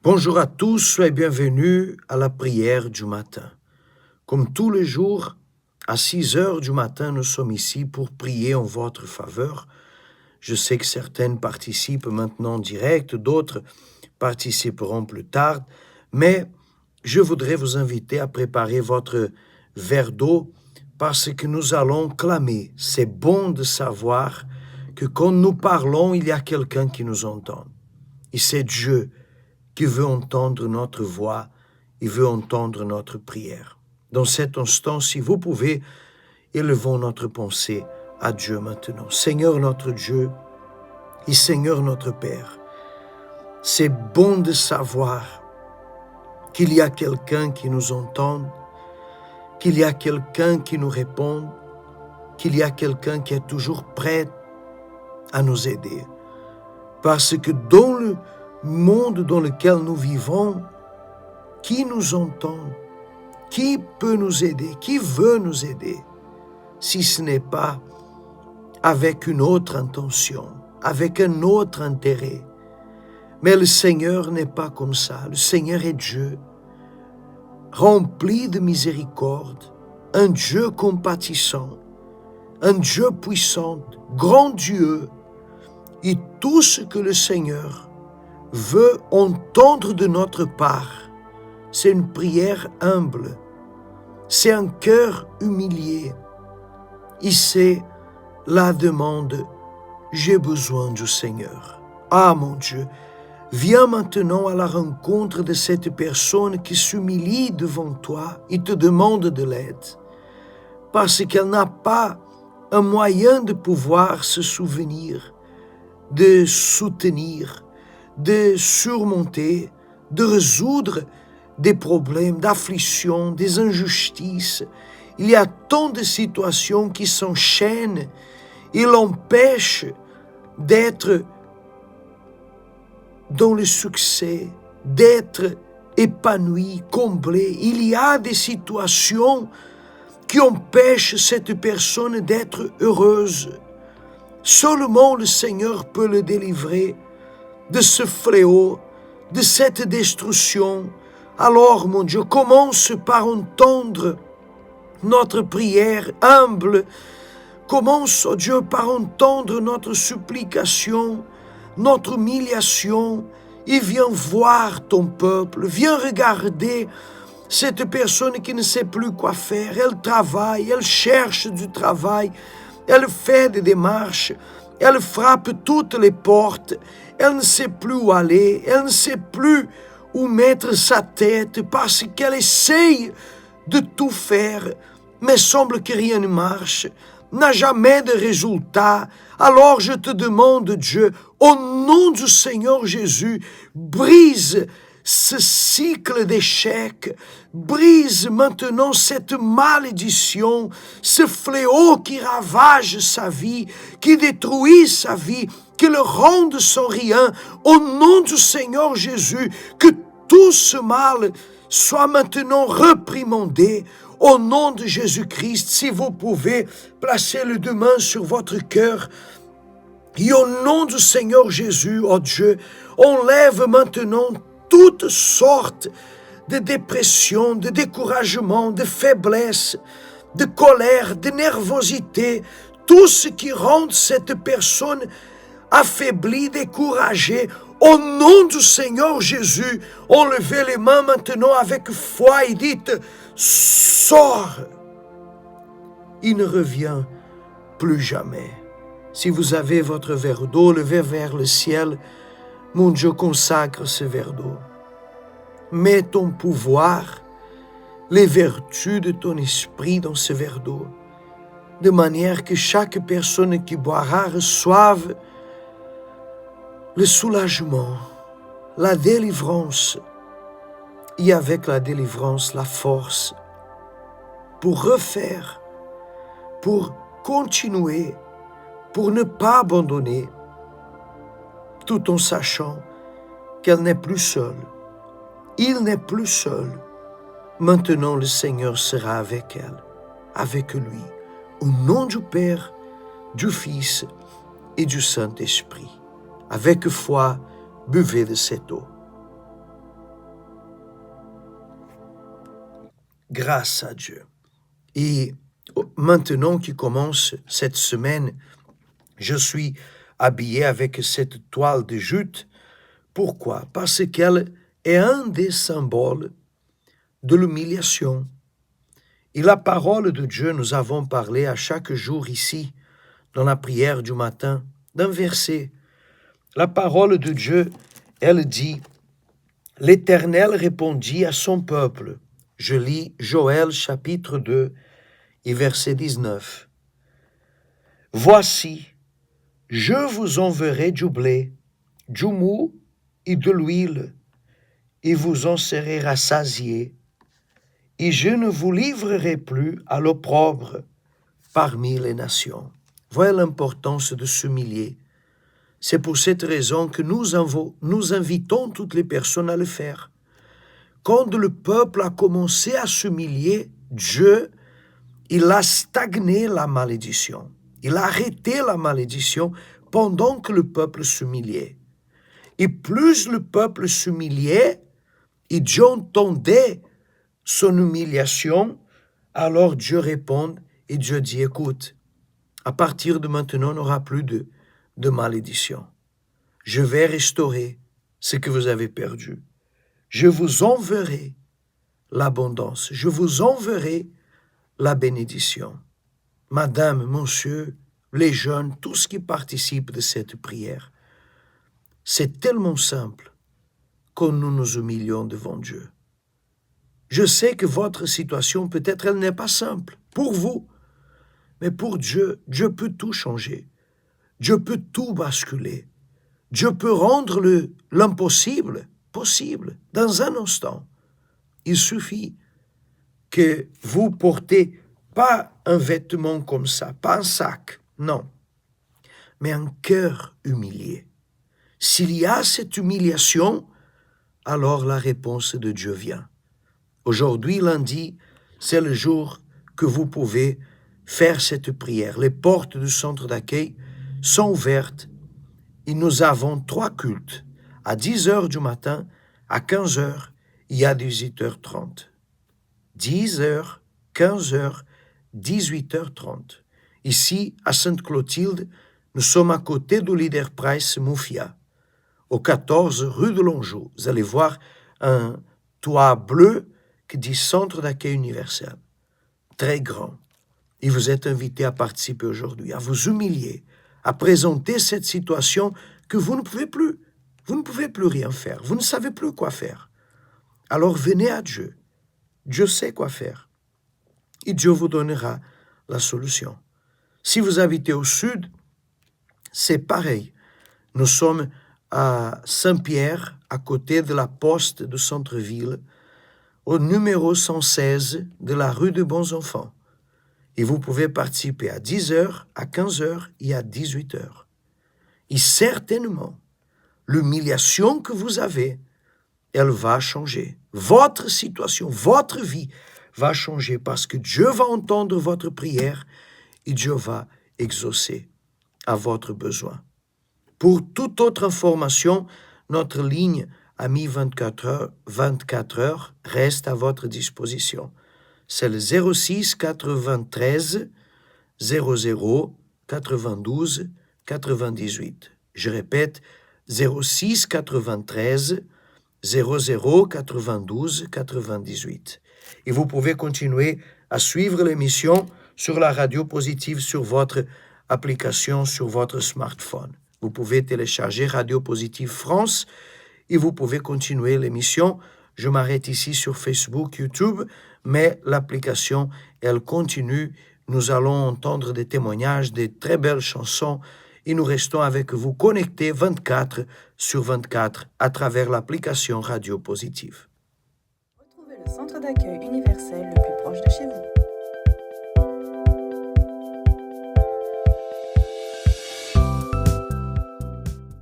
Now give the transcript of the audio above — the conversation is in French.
Bonjour à tous, soyez bienvenus à la prière du matin. Comme tous les jours, à 6 heures du matin, nous sommes ici pour prier en votre faveur. Je sais que certaines participent maintenant en direct, d'autres participeront plus tard, mais je voudrais vous inviter à préparer votre verre d'eau parce que nous allons clamer. C'est bon de savoir que quand nous parlons, il y a quelqu'un qui nous entend. Et c'est Dieu qui veut entendre notre voix, il veut entendre notre prière. Dans cet instant, si vous pouvez, élevons notre pensée à Dieu maintenant. Seigneur notre Dieu et Seigneur notre Père, c'est bon de savoir qu'il y a quelqu'un qui nous entend, qu'il y a quelqu'un qui nous répond, qu'il y a quelqu'un qui est toujours prêt à nous aider. Parce que dans le monde dans lequel nous vivons, qui nous entend? Qui peut nous aider? Qui veut nous aider? Si ce n'est pas avec une autre intention, avec un autre intérêt. Mais le Seigneur n'est pas comme ça. Le Seigneur est Dieu, rempli de miséricorde, un Dieu compatissant, un Dieu puissant, grand Dieu. Et tout ce que le Seigneur veut entendre de notre part, c'est une prière humble, c'est un cœur humilié, et c'est la demande « J'ai besoin du Seigneur ». Ah mon Dieu, viens maintenant à la rencontre de cette personne qui s'humilie devant toi et te demande de l'aide, parce qu'elle n'a pas un moyen de pouvoir se souvenir, de soutenir, de surmonter, de résoudre des problèmes, d'afflictions, des injustices. Il y a tant de situations qui s'enchaînent et l'empêchent d'être dans le succès, d'être épanoui, comblé. Il y a des situations qui empêchent cette personne d'être heureuse. Seulement le Seigneur peut le délivrer de ce fléau, de cette destruction. Alors, mon Dieu, commence par entendre notre prière humble. Commence, oh Dieu, par entendre notre supplication, notre humiliation, et viens voir ton peuple, viens regarder cette personne qui ne sait plus quoi faire. Elle travaille, elle cherche du travail, elle fait des démarches, elle frappe toutes les portes, elle ne sait plus où aller, elle ne sait plus où mettre sa tête parce qu'elle essaye de tout faire, mais semble que rien ne marche, n'a jamais de résultat. Alors je te demande, Dieu, au nom du Seigneur Jésus, brise ce cycle d'échecs, brise maintenant cette malédiction, ce fléau qui ravage sa vie, qui détruit sa vie, qui le rende sans rien. Au nom du Seigneur Jésus, que tout ce mal soit maintenant reprimandé. Au nom de Jésus-Christ, si vous pouvez placer les deux mains sur votre cœur, et au nom du Seigneur Jésus, oh Dieu, enlève maintenant toutes sortes de dépression, de découragement, de faiblesse, de colère, de nervosité, tout ce qui rend cette personne affaiblie, découragée. Au nom du Seigneur Jésus, enlevez les mains maintenant avec foi et dites, sors. Il ne revient plus jamais. Si vous avez votre verre d'eau, levez vers le ciel. Mon Dieu, consacre ce verre d'eau. Mets ton pouvoir, les vertus de ton esprit dans ce verre d'eau, de manière que chaque personne qui boira reçoive le soulagement, la délivrance, et avec la délivrance, la force pour refaire, pour continuer, pour ne pas abandonner, tout en sachant qu'elle n'est plus seule. Il n'est plus seul. Maintenant, le Seigneur sera avec elle, avec lui. Au nom du Père, du Fils et du Saint-Esprit. Avec foi, buvez de cette eau. Grâce à Dieu. Et maintenant qui commence cette semaine, je suis habillé avec cette toile de jute. Pourquoi? Parce qu'elle est un des symboles de l'humiliation. Et la parole de Dieu, nous avons parlé à chaque jour ici, dans la prière du matin, d'un verset. La parole de Dieu, elle dit, « L'Éternel répondit à son peuple. » Je lis Joël chapitre 2 et verset 19. « Voici, je vous enverrai du blé, du mou et de l'huile, et vous en serez rassasiés, et je ne vous livrerai plus à l'opprobre parmi les nations. » Voyez l'importance de s'humilier. C'est pour cette raison que nous invitons toutes les personnes à le faire. Quand le peuple a commencé à s'humilier, Dieu, il a stagné la malédiction. Il a arrêté la malédiction pendant que le peuple s'humiliait. Et plus le peuple s'humiliait, et Dieu entendait son humiliation, alors Dieu répond et Dieu dit, écoute, à partir de maintenant, on n'aura plus de malédiction. Je vais restaurer ce que vous avez perdu. Je vous enverrai l'abondance. Je vous enverrai la bénédiction. Madame, monsieur, les jeunes, tous qui participent de cette prière, c'est tellement simple quand nous nous humilions devant Dieu. Je sais que votre situation, peut-être, elle n'est pas simple pour vous, mais pour Dieu, Dieu peut tout changer. Dieu peut tout basculer. Dieu peut rendre l'impossible possible dans un instant. Il suffit que vous portez pas un vêtement comme ça, pas un sac, non, mais un cœur humilié. S'il y a cette humiliation, alors la réponse de Dieu vient. Aujourd'hui, lundi, c'est le jour que vous pouvez faire cette prière. Les portes du centre d'accueil sont ouvertes et nous avons 3 cultes, à 10h du matin, à 15h et à 18h30. 10h, 15h, 18h30. Ici, à Sainte-Clotilde, nous sommes à côté du Leader Price Mufia, au 14 rue de Longeau. Vous allez voir un toit bleu qui dit Centre d'accueil universel, très grand. Et vous êtes invité à participer aujourd'hui, à vous humilier, à présenter cette situation que vous ne pouvez plus. Vous ne pouvez plus rien faire. Vous ne savez plus quoi faire. Alors venez à Dieu. Dieu sait quoi faire. Et Dieu vous donnera la solution. Si vous habitez au sud, c'est pareil. Nous sommes à Saint-Pierre, à côté de la poste de centre-ville, au numéro 116 de la rue des Bons Enfants. Et vous pouvez participer à 10h, à 15h et à 18h. Et certainement, l'humiliation que vous avez, elle va changer. Votre situation, votre vie va changer parce que Dieu va entendre votre prière et Dieu va exaucer à votre besoin. Pour toute autre information, notre ligne Amis 24 heures reste à votre disposition. C'est le 06 93 00 92 98. Je répète, 06 93 00 92 98. Et vous pouvez continuer à suivre l'émission sur la radio positive sur votre application, sur votre smartphone. Vous pouvez télécharger Radio Positive France et vous pouvez continuer l'émission. Je m'arrête ici sur Facebook, YouTube, mais l'application, elle continue. Nous allons entendre des témoignages, des très belles chansons et nous restons avec vous connectés 24 sur 24 à travers l'application Radio Positive. Retrouvez le centre d'accueil universel le plus proche de chez vous.